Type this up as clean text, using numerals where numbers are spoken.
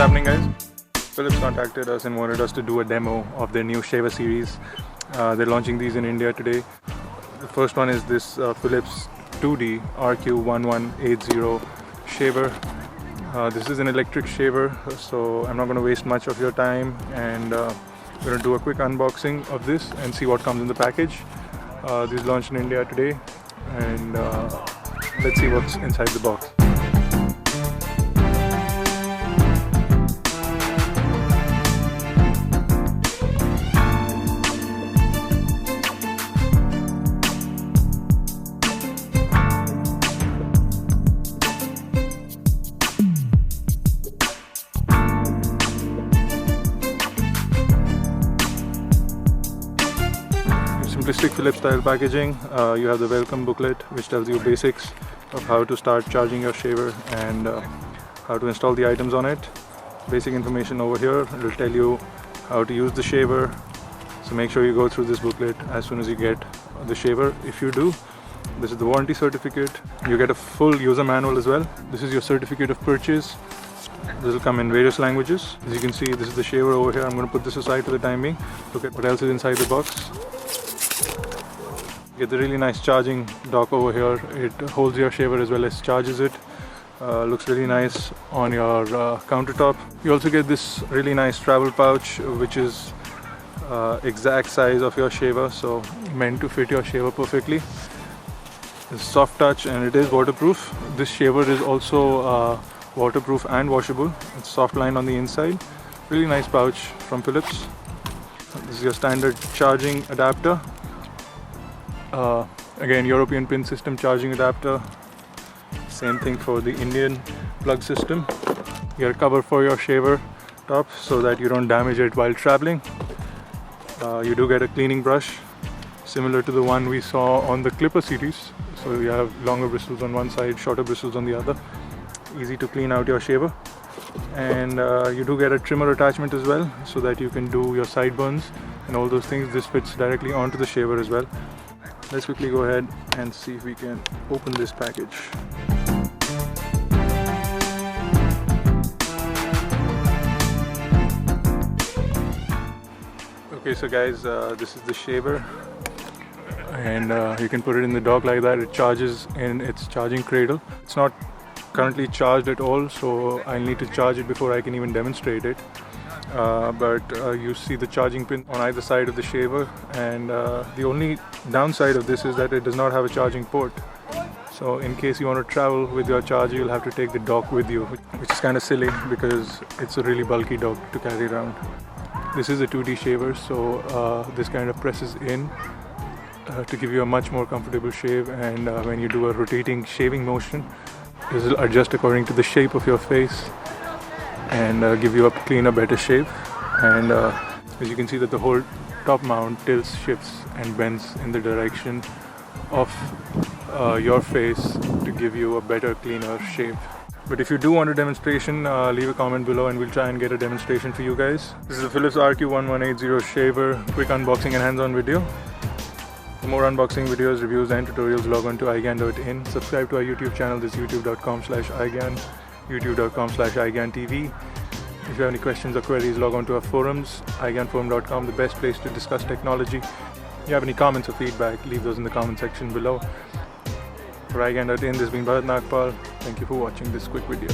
happening, guys? Philips contacted us and wanted us to do a demo of their new shaver series. They're launching these in India today. The first one is this Philips 2D RQ1180 shaver. This is an electric shaver, so I'm not going to waste much of your time, and we're going to do a quick unboxing of this and see what comes in the package. This launched in India today, and let's see what's inside the box. Simplistic Philips style packaging. You have the welcome booklet which tells you basics of how to start charging your shaver and how to install the items on it. Basic information over here. It will tell you how to use the shaver, so make sure you go through this booklet as soon as you get the shaver. If you do, this is the warranty certificate. You get a full user manual as well. This is your certificate of purchase. This will come in various languages. As you can see, this is the shaver over here. I'm going to put this aside for the time being. Look at what else is inside the box. Get the really nice charging dock over here. It holds your shaver as well as charges it. Looks really nice on your countertop. You also get this really nice travel pouch, which is exact size of your shaver, so meant to fit your shaver perfectly. It's soft touch and it is waterproof. This shaver is also waterproof and washable. It's soft lined on the inside. Really nice pouch from Philips. This is your standard charging adapter. Again, European pin system charging adapter. Same thing for the Indian plug system. You get a cover for your shaver top so that you don't damage it while traveling. You do get a cleaning brush similar to the one we saw on the Clipper series. So you have longer bristles on one side, shorter bristles on the other. Easy to clean out your shaver. And you do get a trimmer attachment as well, so that you can do your sideburns and all those things. This fits directly onto the shaver as well. Let's quickly go ahead and see if we can open this package. Okay, so guys, this is the shaver, and you can put it in the dock like that. It charges in its charging cradle. It's not currently charged at all, so I'll need to charge it before I can even demonstrate it. But you see the charging pin on either side of the shaver, and the only downside of this is that it does not have a charging port. So in case you want to travel with your charger, you'll have to take the dock with you, which is kind of silly because it's a really bulky dock to carry around. This is a 2D shaver, so this kind of presses in to give you a much more comfortable shave, and when you do a rotating shaving motion, this will adjust according to the shape of your face and give you a cleaner, better shave. And as you can see that the whole top mount tilts, shifts and bends in the direction of your face to give you a better, cleaner shave. But if you do want a demonstration, leave a comment below and we'll try and get a demonstration for you guys. This is the Philips RQ1180 shaver, quick unboxing and hands-on video. For more unboxing videos, reviews and tutorials, log on to igyan.in. Subscribe to our YouTube channel. This is youtube.com/igyan, youtube.com/igyan.tv. If you have any questions or queries, log on to our forums, igyanforum.com, the best place to discuss technology. If you have any comments or feedback, leave those in the comment section below. For igyan.in, this has been Bharat Nagpal. Thank you for watching this quick video.